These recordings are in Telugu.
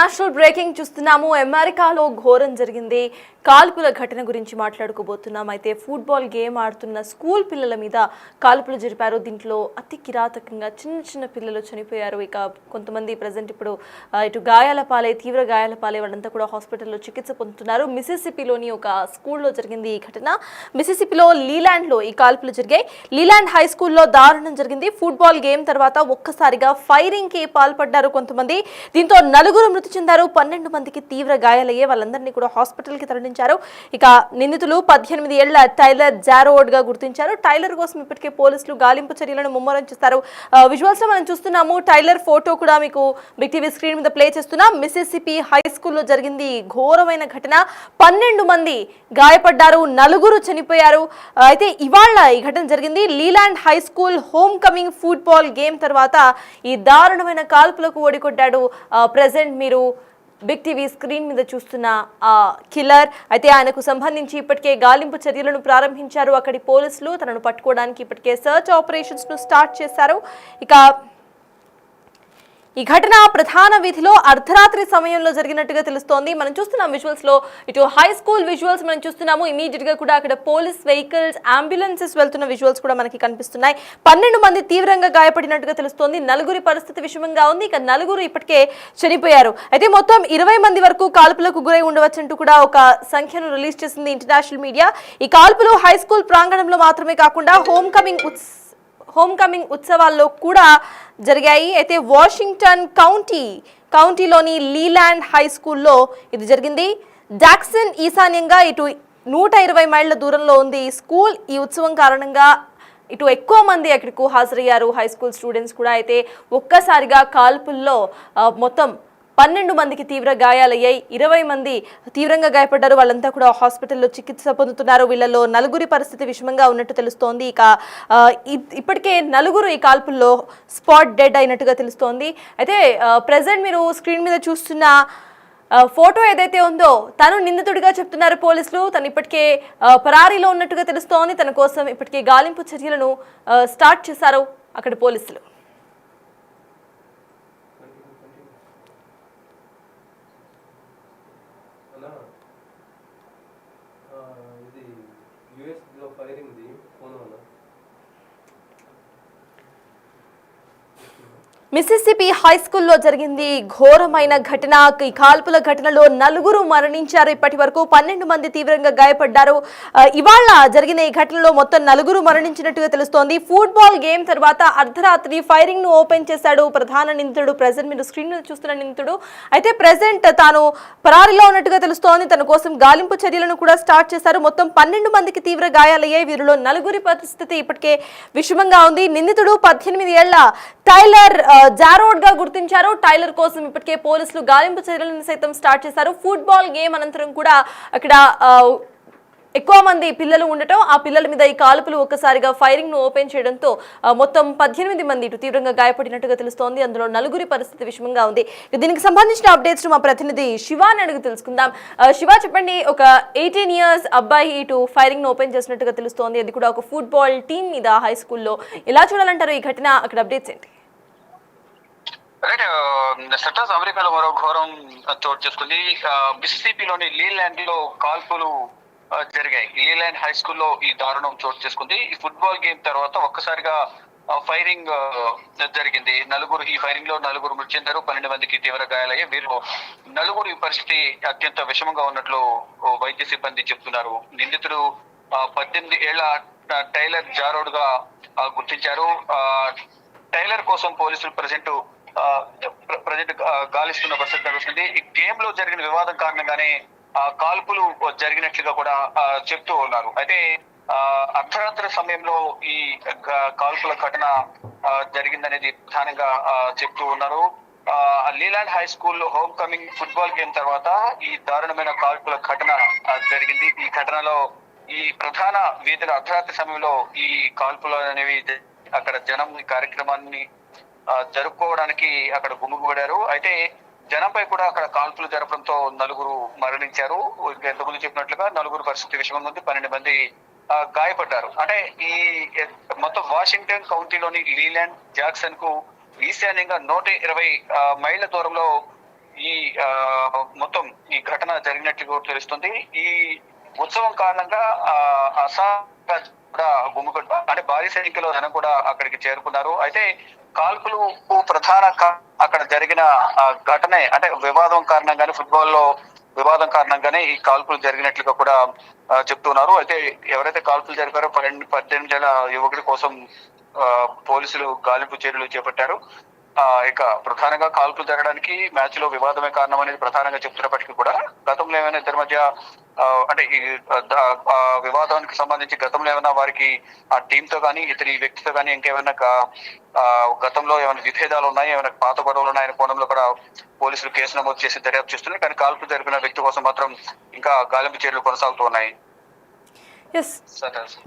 ఇంటర్నేషనల్ బ్రేకింగ్ చూస్తున్నాము. అమెరికాలో ఘోరం జరిగింది. కాల్పుల ఘటన గురించి మాట్లాడుకోబోతున్నాం. అయితే ఫుట్బాల్ గేమ్ ఆడుతున్న స్కూల్ పిల్లల మీద కాల్పులు జరిపారు. దీంట్లో అతి కిరాతకంగా చిన్న పిల్లలు చనిపోయారు. ఇక కొంతమంది ప్రజెంట్ ఇప్పుడు ఇటు గాయాల పాలై తీవ్ర గాయాల పాలై వాళ్ళంతా కూడా హాస్పిటల్లో చికిత్స పొందుతున్నారు. మిసిసిపిలోని ఒక స్కూల్లో జరిగింది ఈ ఘటన. మిసిసిపిలో లీలాండ్లో ఈ కాల్పులు జరిగాయి. లీలాండ్ హై స్కూల్లో దారుణం జరిగింది. ఫుట్బాల్ గేమ్ తర్వాత ఒక్కసారిగా ఫైరింగ్ కి పాల్పడ్డారు కొంతమంది. దీంతో నలుగురు మృతి చెందారు. 12 మందికి తీవ్ర గాయాలయ్యే వాళ్ళందరినీ కూడా హాస్పిటల్కి తరలించారు. ఇక నిందితులు 18 ఏళ్ల టైలర్ జారోడ్ గా గుర్తించారు. టైలర్ కోసం ఇప్పటికే పోలీసులు గాలింపు చర్యలను ముమ్మరం చేస్తారు. విజువల్స్ లో మనం చూస్తున్నాము. టైలర్ ఫోటో కూడా మీకు బిగ్ టీవీ స్క్రీన్ మీద ప్లే చేస్తున్నాం. మిసిసిపి హై స్కూల్లో జరిగింది ఘోరమైన ఘటన. 12 మంది గాయపడ్డారు, నలుగురు చనిపోయారు. అయితే ఇవాళ ఈ ఘటన జరిగింది. Leyland high school home coming football game తర్వాత ఈ దారుణమైన కాల్పులకు ఓడికొట్టాడు ప్రెసెంట్ మీరు బిగ్ టీవీ స్క్రీన్ మీద చూస్తున్న కిల్లర్. అయితే ఆయనకు సంబంధించి ఇప్పటికే గాలింపు చర్యలను ప్రారంభించారు అక్కడి పోలీసులు. తనను పట్టుకోవడానికి ఇప్పటికే సర్చ్ ఆపరేషన్స్ ను స్టార్ట్ చేశారు. ఇక ఈ ఘటన ప్రధాన వీధిలో అర్ధరాత్రి సమయంలో జరిగినట్టుగా తెలుస్తోంది. మనం చూస్తున్నాం విజువల్స్ లో, ఇటు హై స్కూల్ విజువల్స్ మనం చూస్తున్నాము. ఇమీడియట్ గా కూడా అక్కడ పోలీస్ వెహికల్స్, అంబులెన్సెస్ వెళ్తున్న విజువల్స్ కూడా మనకి కనిపిస్తున్నాయి. 12 మంది తీవ్రంగా గాయపడినట్టుగా తెలుస్తోంది. నలుగురి పరిస్థితి విషమంగా ఉంది. ఇక నలుగురు ఇప్పటికే చనిపోయారు. అయితే మొత్తం 20 మంది వరకు కాల్పులకు గురై ఉండవచ్చంటూ కూడా ఒక సంఖ్యను రిలీజ్ చేసింది ఇంటర్నేషనల్ మీడియా. ఈ కాల్పులు హై స్కూల్ ప్రాంగణంలో మాత్రమే కాకుండా హోమ్ కమింగ్ ఉత్సవాల్లో కూడా జరిగాయి. అయితే వాషింగ్టన్ కౌంటీలోని లీలాండ్ హై స్కూల్లో ఇది జరిగింది. జాక్సన్ ఈశాన్యంగా ఇటు 120 మైళ్ళ దూరంలో ఉంది ఈ స్కూల్. ఈ ఉత్సవం కారణంగా ఇటు ఎక్కువ మంది అక్కడికి హాజరయ్యారు, హై స్కూల్ స్టూడెంట్స్ కూడా. అయితే ఒక్కసారిగా కాల్పుల్లో మొత్తం 12 మందికి తీవ్ర గాయాలయ్యాయి. 20 మంది తీవ్రంగా గాయపడ్డారు. వాళ్ళంతా కూడా హాస్పిటల్లో చికిత్స పొందుతున్నారు. వీళ్ళలో నలుగురి పరిస్థితి విషమంగా ఉన్నట్టు తెలుస్తోంది. ఇక ఇప్పటికే నలుగురు ఈ కాల్పుల్లో స్పాట్ డెడ్ అయినట్టుగా తెలుస్తోంది. అయితే ప్రెసెంట్ మీరు స్క్రీన్ మీద చూస్తున్న ఫోటో ఏదైతే ఉందో తను నిందితుడిగా చెప్తున్నారు పోలీసులు. తను ఇప్పటికే పరారీలో ఉన్నట్టుగా తెలుస్తోంది. తన కోసం ఇప్పటికే గాలింపు చర్యలను స్టార్ట్ చేశారు అక్కడ పోలీసులు. ఇది యుఎస్ లో ఫైరింగ్ ది ఫోన్ వల్ల మిసిసిపి హై స్కూల్లో జరిగింది ఘోరమైన ఘటన. ఈ కాల్పుల ఘటనలో నలుగురు మరణించారు. ఇప్పటి వరకు 12 మంది తీవ్రంగా గాయపడ్డారు. ఇవాళ జరిగిన ఈ ఘటనలో మొత్తం నలుగురు మరణించినట్టుగా తెలుస్తోంది. ఫుట్బాల్ గేమ్ తర్వాత అర్ధరాత్రి ఫైరింగ్ ను ఓపెన్ చేశాడు ప్రధాన నిందితుడు. ప్రెసెంట్ మీరు స్క్రీన్ మీద చూస్తున్న నిందితుడు. అయితే ప్రెసెంట్ తాను పరారీలో ఉన్నట్టుగా తెలుస్తోంది. తన కోసం గాలింపు చర్యలను కూడా స్టార్ట్ చేశారు. మొత్తం 12 మందికి తీవ్ర గాయాలయ్యాయి. వీరిలో నలుగురి పరిస్థితి ఇప్పటికే విషమంగా ఉంది. నిందితుడు 18 ఏళ్ల టైలర్ జారోడ్ గా గుర్తించారు. టైలర్ కోసం ఇప్పటికే పోలీసులు గాలింపు చర్యలను సైతం స్టార్ట్ చేశారు. ఫుట్బాల్ గేమ్ అనంతరం కూడా అక్కడ ఎక్కువ మంది పిల్లలు ఉండటం, ఆ పిల్లల మీద ఈ కాల్పులు ఒక్కసారిగా ఫైరింగ్ ను ఓపెన్ చేయడంతో మొత్తం 18 మంది ఇటు తీవ్రంగా గాయపడినట్టుగా తెలుస్తోంది. అందులో నలుగురి పరిస్థితి విషమంగా ఉంది. దీనికి సంబంధించిన అప్డేట్స్ మా ప్రతినిధి శివాని అడిగి తెలుసుకుందాం. శివ, చెప్పండి, ఒక 18 ఇయర్స్ అబ్బాయి ఇటు ఫైరింగ్ ను ఓపెన్ చేసినట్టుగా తెలుస్తోంది. అది కూడా ఒక ఫుట్బాల్ టీం మీద హై స్కూల్లో. ఎలా చూడాలంటారు ఈ ఘటన? అక్కడ అప్డేట్స్ ఏంటి? సటస్ అమెరికాలో మరో ఘోరం చోటు చేసుకుంది. మిసిసిపిలోని లీలాండ్ లో కాల్పులు జరిగాయి. లీలాండ్ హై స్కూల్లో ఈ దారుణం చోటు చేసుకుంది. ఈ ఫుట్బాల్ గేమ్ తర్వాత ఒక్కసారిగా ఫైరింగ్ జరిగింది. ఈ ఫైరింగ్ లో నలుగురు మృతి చెందారు. 12 మందికి తీవ్ర గాయాలయ్యాయి. వీళ్ళు నలుగురు పరిస్థితి అత్యంత విషమంగా ఉన్నట్లు వైద్య సిబ్బంది చెప్తున్నారు. నిందితుడు 18 ఏళ్ల టైలర్ జారోడ్ గా గుర్తించారు. టైలర్ కోసం పోలీసులు ప్రజెంట్ గాలిస్తున్న పరిస్థితి కనిపిస్తుంది. ఈ గేమ్ లో జరిగిన వివాదం కారణంగానే కాల్పులు జరిగినట్లుగా కూడా చెప్తూ ఉన్నారు. అయితే అర్ధరాత్రి సమయంలో ఈ కాల్పుల ఘటన జరిగిందనేది ప్రధానంగా చెప్తూ ఉన్నారు. లీలాండ్ హై స్కూల్లో హోమ్ కమింగ్ ఫుట్బాల్ గేమ్ తర్వాత ఈ దారుణమైన కాల్పుల ఘటన జరిగింది. ఈ ఘటనలో ఈ ప్రధాన వీధుల అర్ధరాత్రి సమయంలో ఈ కాల్పులు అనేవి అక్కడ జనం ఈ కార్యక్రమాన్ని జరుపుకోవడానికి అక్కడ గుమిగూడారు. అయితే జనంపై కూడా అక్కడ కాల్పులు జరపడంతో నలుగురు మరణించారు. ఎంతమంది చెప్పినట్లుగా నలుగురు పరిస్థితి విషమంగా ఉంది. 12 మంది గాయపడ్డారు. అంటే ఈ మొత్తం వాషింగ్టన్ కౌంటీలోని లీలాండ్ జాక్సన్ కు ఈశాన్యంగా 120 మైళ్ళ దూరంలో ఈ మొత్తం ఈ ఘటన జరిగినట్లు తెలుస్తుంది. ఈ ఉత్సవం కారణంగా కూడా గుమ్ముకుంటా అంటే భారీ సంఖ్యలో జనం కూడా అక్కడికి చేరుకున్నారు. అయితే కాల్పులు ప్రధాన అక్కడ జరిగిన ఘటనే అంటే వివాదం కారణంగానే ఫుట్బాల్ లో వివాదం కారణంగానే ఈ కాల్పులు జరిగినట్లుగా కూడా చెప్తున్నారు. అయితే ఎవరైతే కాల్పులు జరిపారో 18 ఏళ్ల యువకుడి కోసం పోలీసులు గాలింపు చర్యలు చేపట్టారు. ఇక ప్రధానంగా కాల్పులు జరగడానికి మ్యాచ్ లో వివాదమే కారణం అనేది ప్రధానంగా చెప్తున్నప్పటికీ కూడా గతంలో ఏమైనా ఇద్దరి మధ్య అంటే ఈ వివాదానికి సంబంధించి గతంలో ఏమైనా వారికి ఆ టీమ్ తో కానీ ఇతని వ్యక్తితో కానీ ఇంకేమైనా గతంలో ఏమైనా విభేదాలు ఉన్నాయి, ఏమైనా పాత గొడవలు ఉన్నాయని కోణంలో కూడా పోలీసులు కేసు నమోదు చేసి దర్యాప్తు చేస్తున్నారు. కానీ కాల్పులు జరిపిన వ్యక్తి కోసం మాత్రం ఇంకా గాలింపు చర్యలు కొనసాగుతూ ఉన్నాయి. Yes,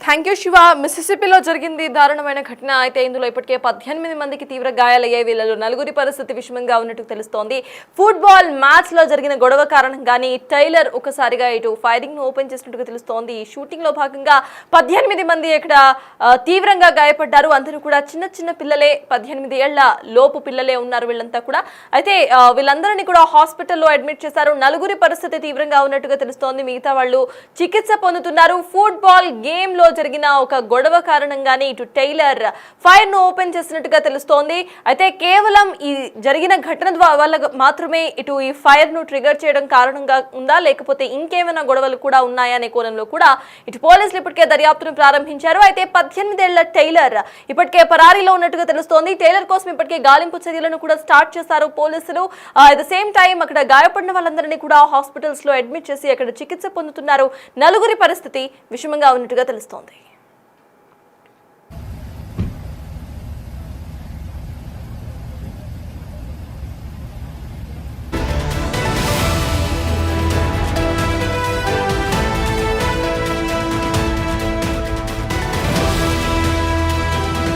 thank you Shiva. మిసిసిపిలో జరిగింది దారుణమైన ఘటన. అయితే ఇందులో ఇప్పటికే 18 మందికి తీవ్ర గాయాలయ్యాయి. వీళ్ళలో 4 పరిస్థితి విషమంగా ఉన్నట్టు తెలుస్తోంది. ఫుట్బాల్ మ్యాచ్ లో జరిగిన గొడవ కారణంగానే టైలర్ ఒకసారిగా ఇటు ఫైరింగ్ ను ఓపెన్ చేసినట్టుగా తెలుస్తోంది. ఈ షూటింగ్ లో భాగంగా 18 మంది ఇక్కడ తీవ్రంగా గాయపడ్డారు. అందరూ కూడా చిన్న చిన్న పిల్లలే, 18 ఏళ్ల లోపు పిల్లలే ఉన్నారు వీళ్ళంతా కూడా. అయితే వీళ్ళందరినీ కూడా హాస్పిటల్లో అడ్మిట్ చేశారు. 4 పరిస్థితి తీవ్రంగా ఉన్నట్టుగా తెలుస్తోంది. మిగతా వాళ్ళు చికిత్స పొందుతున్నారు. ఫుట్బాల్ గేమ్ లో జరిగిన ఒక గొడవ కారణంగానే ఇటు టైలర్ ఫైర్ ను ఓపెన్ చేసినట్టుగా తెలుస్తోంది. అయితే కేవలం ఈ జరిగిన ఘటన వల్ల మాత్రమే ఇటు ఈ ఫైర్ ను ట్రిగర్ చేయడం కారణంగా ఉందా, లేకపోతే ఇంకేమైనా గొడవలు కూడా ఉన్నాయా అనే కోణంలో కూడా ఇటు పోలీసులు ఇప్పటికే దర్యాప్తును ప్రారంభించారు. అయితే 18 ఏళ్ల టైలర్ ఇప్పటికే పరారీలో ఉన్నట్టుగా తెలుస్తోంది. టైలర్ కోసం ఇప్పటికే గాలింపు చర్యలను కూడా స్టార్ట్ చేశారు పోలీసులు. అట్ ద సేమ్ టైం అక్కడ గాయపడిన వాళ్ళందరినీ కూడా హాస్పిటల్స్ లో అడ్మిట్ చేసి అక్కడ చికిత్స పొందుతున్నారు. 4 పరిస్థితి విషమంగా ఉన్నట్టుగా తెలుస్తోంది.